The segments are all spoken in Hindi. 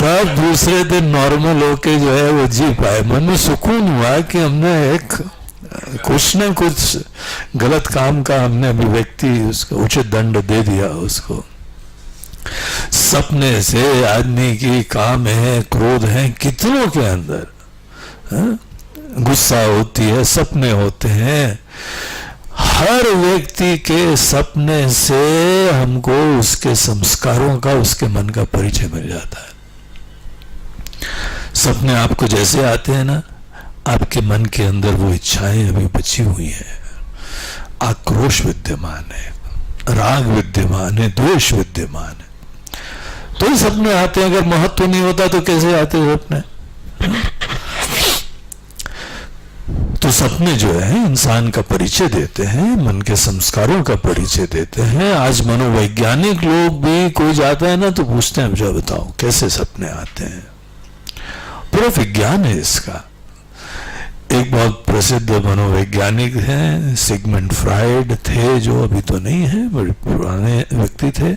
तब दूसरे दिन नॉर्मल होके जो है वो जी पाए। मन में सुकून हुआ कि हमने एक कुछ न कुछ गलत काम का हमने अभिव्यक्ति उसको उचित दंड दे दिया उसको। सपने से आदमी की काम है, क्रोध है कितनों के अंदर, गुस्सा होती है, सपने होते हैं। हर व्यक्ति के सपने से हमको उसके संस्कारों का, उसके मन का परिचय मिल जाता है। सपने आपको जैसे आते हैं ना, आपके मन के अंदर वो इच्छाएं अभी बची हुई हैं, आक्रोश विद्यमान है, राग विद्यमान है, द्वेष विद्यमान है, तो ही सपने आते हैं। अगर महत्व नहीं होता तो कैसे आते सपने? तो सपने जो है इंसान का परिचय देते हैं, मन के संस्कारों का परिचय देते हैं। आज मनोवैज्ञानिक लोग भी, कोई जाता है ना तो पूछते हैं मुझे बताओ कैसे सपने आते हैं, पूरा विज्ञान है इसका। एक बहुत प्रसिद्ध मनोवैज्ञानिक हैं, सिगमंड फ्राइड थे, जो अभी तो नहीं है, बड़े पुराने व्यक्ति थे।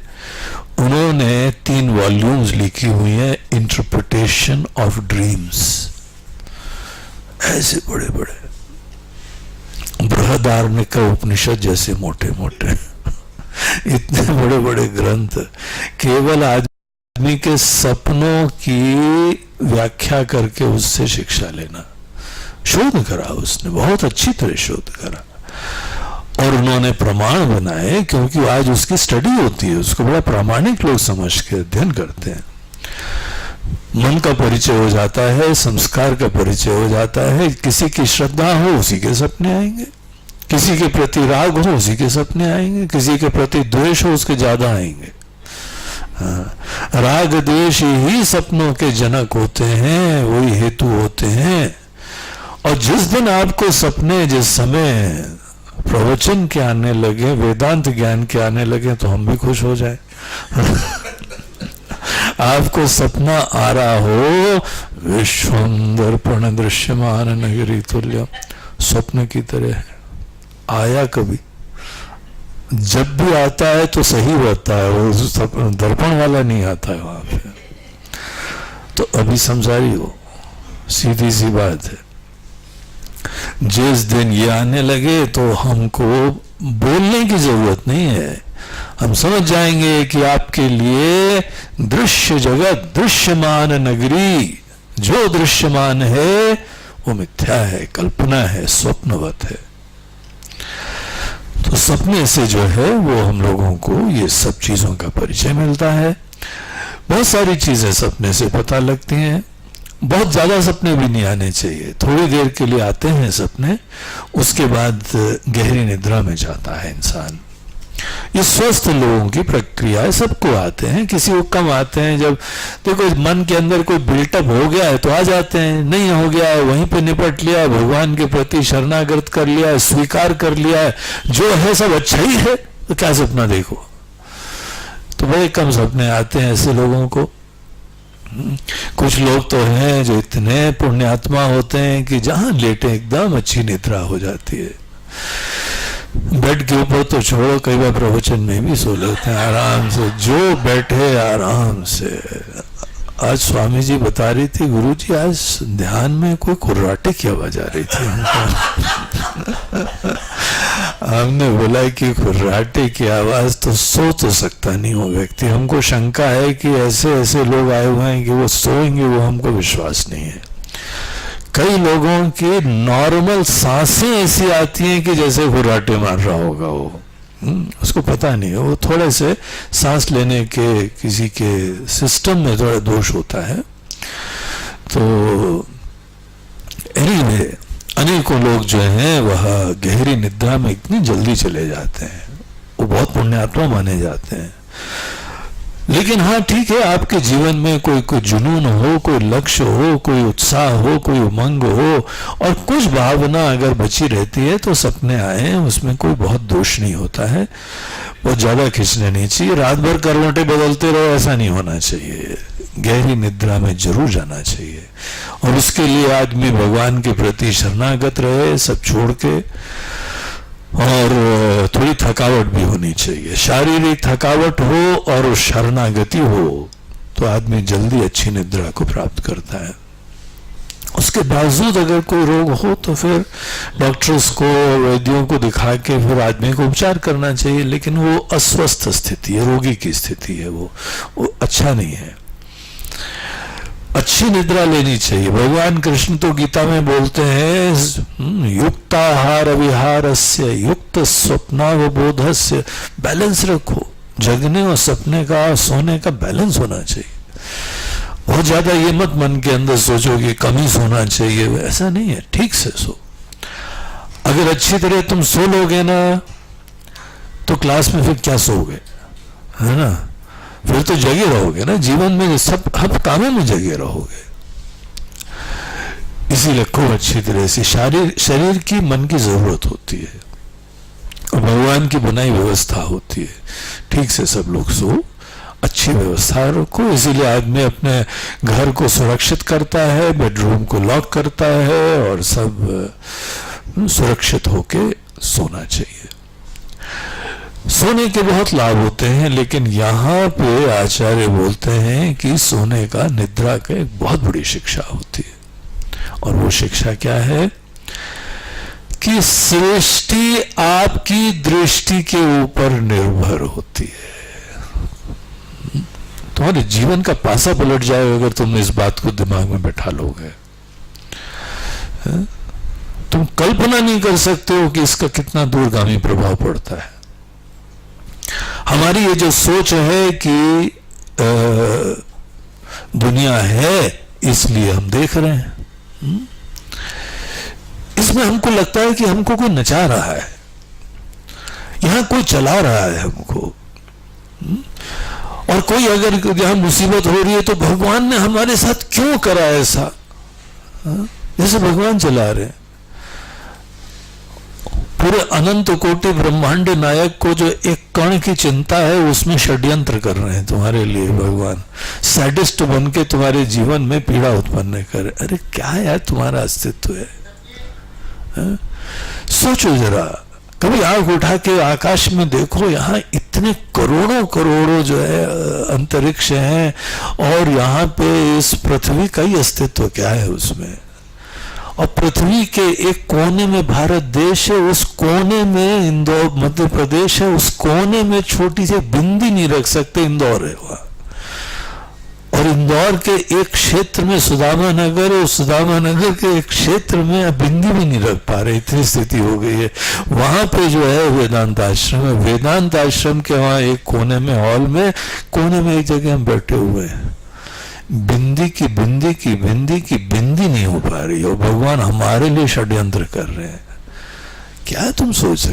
उन्होंने 3 वॉल्यूम्स लिखी हुई है, इंटरप्रिटेशन ऑफ ड्रीम्स। ऐसे बड़े बड़े बृहदारण्यक उपनिषद जैसे मोटे मोटे इतने बड़े बड़े ग्रंथ, केवल आदमी के सपनों की व्याख्या करके उससे शिक्षा लेना। शोध करा उसने, बहुत अच्छी तरह शोध करा, और उन्होंने प्रमाण बनाए, क्योंकि आज उसकी स्टडी होती है, उसको बड़ा प्रामाणिक लोग समझ के अध्ययन करते हैं। मन का परिचय हो जाता है, संस्कार का परिचय हो जाता है। किसी की श्रद्धा हो उसी के सपने आएंगे, किसी के प्रति राग हो उसी के सपने आएंगे, किसी के प्रति द्वेष हो उसके ज्यादा आएंगे। राग द्वेष ही सपनों के जनक होते हैं, वही हेतु होते हैं। और जिस दिन आपको सपने, जिस समय प्रवचन के आने लगे, वेदांत ज्ञान के आने लगे, तो हम भी खुश हो जाए। आपको सपना आ रहा हो, विश्वं दर्पण दृश्यमान नगरी तुल्य, स्वप्न की तरह है। आया कभी, जब भी आता है तो सही रहता है, वो दर्पण वाला नहीं आता है वहां पे। तो अभी समझारी हो, सीधी सी बात है। जिस दिन ये आने लगे तो हमको बोलने की जरूरत नहीं है, हम समझ जाएंगे कि आपके लिए दृश्य जगत, दृश्यमान नगरी, जो दृश्यमान है वो मिथ्या है, कल्पना है, स्वप्नवत है। तो सपने से जो है वो हम लोगों को ये सब चीजों का परिचय मिलता है। बहुत सारी चीजें सपने से पता लगती हैं। बहुत ज्यादा सपने भी नहीं आने चाहिए, थोड़ी देर के लिए आते हैं सपने, उसके बाद गहरी निद्रा में जाता है इंसान। ये स्वस्थ लोगों की प्रक्रिया है, सबको आते हैं, किसी को कम आते हैं। जब देखो मन के अंदर कोई बिल्टअप हो गया है तो आ जाते हैं, नहीं हो गया है वहीं पे निपट लिया है, भगवान के प्रति शरणागत कर लिया है, स्वीकार कर लिया है, जो है सब अच्छा ही है, तो क्या सपना देखो। तो बड़े कम सपने आते हैं ऐसे लोगों को। कुछ लोग तो हैं जो इतने पुण्यात्मा होते हैं कि जहां लेटे एकदम अच्छी निद्रा हो जाती है। बेड के ऊपर तो छोड़ो, कई बार प्रवचन में भी सो लेते हैं आराम से, जो बैठे आराम से। आज स्वामी जी बता रही थी, गुरु जी आज ध्यान में कोई कुर्राटे की आवाज आ रही थी हमको। हमने बोला कि कुर्राटे की आवाज तो सो तो सकता नहीं हो व्यक्ति, हमको शंका है कि ऐसे ऐसे लोग आए हुए हैं कि वो सोएंगे, वो हमको विश्वास नहीं है। कई लोगों की नॉर्मल सांसें ऐसी आती हैं कि जैसे कुर्राटे मार रहा होगा वो, उसको पता नहीं है, वो थोड़े से सांस लेने के किसी के सिस्टम में थोड़ा दोष होता है। तो एनीवे अनेकों लोग जो हैं वह गहरी निद्रा में इतनी जल्दी चले जाते हैं, वो बहुत पुण्यात्मा माने जाते हैं। लेकिन हाँ ठीक है, आपके जीवन में कोई जुनून हो, कोई लक्ष्य हो, कोई उत्साह हो, कोई उमंग हो, और कुछ भावना अगर बची रहती है तो सपने आए, उसमें कोई बहुत दोष नहीं होता है। बहुत ज्यादा खींचने नहीं चाहिए, रात भर करवटें बदलते रहो ऐसा नहीं होना चाहिए। गहरी निद्रा में जरूर जाना चाहिए, और उसके लिए आदमी भगवान के प्रति शरणागत रहे, सब छोड़ के। और थोड़ी थकावट भी होनी चाहिए, शारीरिक थकावट हो और शरणागति हो तो आदमी जल्दी अच्छी निद्रा को प्राप्त करता है। उसके बावजूद अगर कोई रोग हो तो फिर डॉक्टर्स को, वैद्यों को दिखा के फिर आदमी को उपचार करना चाहिए, लेकिन वो अस्वस्थ स्थिति है, रोगी की स्थिति है, वो अच्छा नहीं है। अच्छी निद्रा लेनी चाहिए। भगवान कृष्ण तो गीता में बोलते हैं युक्ताहार विहारस्य युक्त स्वप्नावबोधस्य, बैलेंस रखो, जगने और सपने का और सोने का बैलेंस होना चाहिए। बहुत ज्यादा ये मत मन के अंदर सोचो कि कम ही सोना चाहिए, ऐसा नहीं है, ठीक से सो। अगर अच्छी तरह तुम सो लोगे ना तो क्लास में फिर क्या सोओगे, है ना, फिर तो जगे रहोगे ना, जीवन में सब हर कामों में जगे रहोगे। इसीलिए खूब अच्छी तरह से शरीर की मन की जरूरत होती है और भगवान की बनाई व्यवस्था होती है, ठीक से सब लोग सो, अच्छी व्यवस्था रखो। इसीलिए आदमी अपने घर को सुरक्षित करता है, बेडरूम को लॉक करता है और सब सुरक्षित होके सोना चाहिए। सोने के बहुत लाभ होते हैं, लेकिन यहाँ पे आचार्य बोलते हैं कि सोने का, निद्रा का एक बहुत बड़ी शिक्षा होती है। और वो शिक्षा क्या है कि सृष्टि आपकी दृष्टि के ऊपर निर्भर होती है। तुम्हारे जीवन का पासा पलट जाए अगर तुम इस बात को दिमाग में बैठा लोगे। तुम कल्पना नहीं कर सकते हो कि इसका कितना दूरगामी प्रभाव पड़ता है। हमारी ये जो सोच है कि दुनिया है इसलिए हम देख रहे हैं, इसमें हमको लगता है कि हमको कोई नचा रहा है, यहां कोई चला रहा है हमको। और कोई अगर यहां मुसीबत हो रही है तो भगवान ने हमारे साथ क्यों करा ऐसा, जैसे भगवान चला रहे हैं। पूरे अनंत कोटि ब्रह्मांड नायक को जो एक कण की चिंता है उसमें षड्यंत्र कर रहे हैं तुम्हारे लिए भगवान, सैडिस्ट बन के तुम्हारे जीवन में पीड़ा उत्पन्न कर। अरे क्या यार तुम्हारा अस्तित्व है? सोचो जरा, कभी आंख उठा के आकाश में देखो, यहाँ इतने करोड़ों करोड़ों जो है अंतरिक्ष हैं और यहाँ पे इस पृथ्वी का ही अस्तित्व क्या है उसमें। और पृथ्वी के एक कोने में भारत देश है, उस कोने में इंदौर मध्य प्रदेश है, उस कोने में छोटी सी बिंदी नहीं रख सकते, इंदौर है वहां। और इंदौर के एक क्षेत्र में सुदामा नगर है, उस सुदामा नगर के एक क्षेत्र में बिंदी भी नहीं रख पा रहे, इतनी स्थिति हो गई है। वहां पे जो है वेदांत आश्रम है, वेदांत आश्रम के वहां एक कोने में हॉल में, कोने में एक जगह हम बैठे हुए हैं। बिंदी की बिंदी की बिंदी की बिंदी नहीं हो पा रही और भगवान हमारे लिए षड्यंत्र कर रहे हैं। क्या तुम सोच रहे?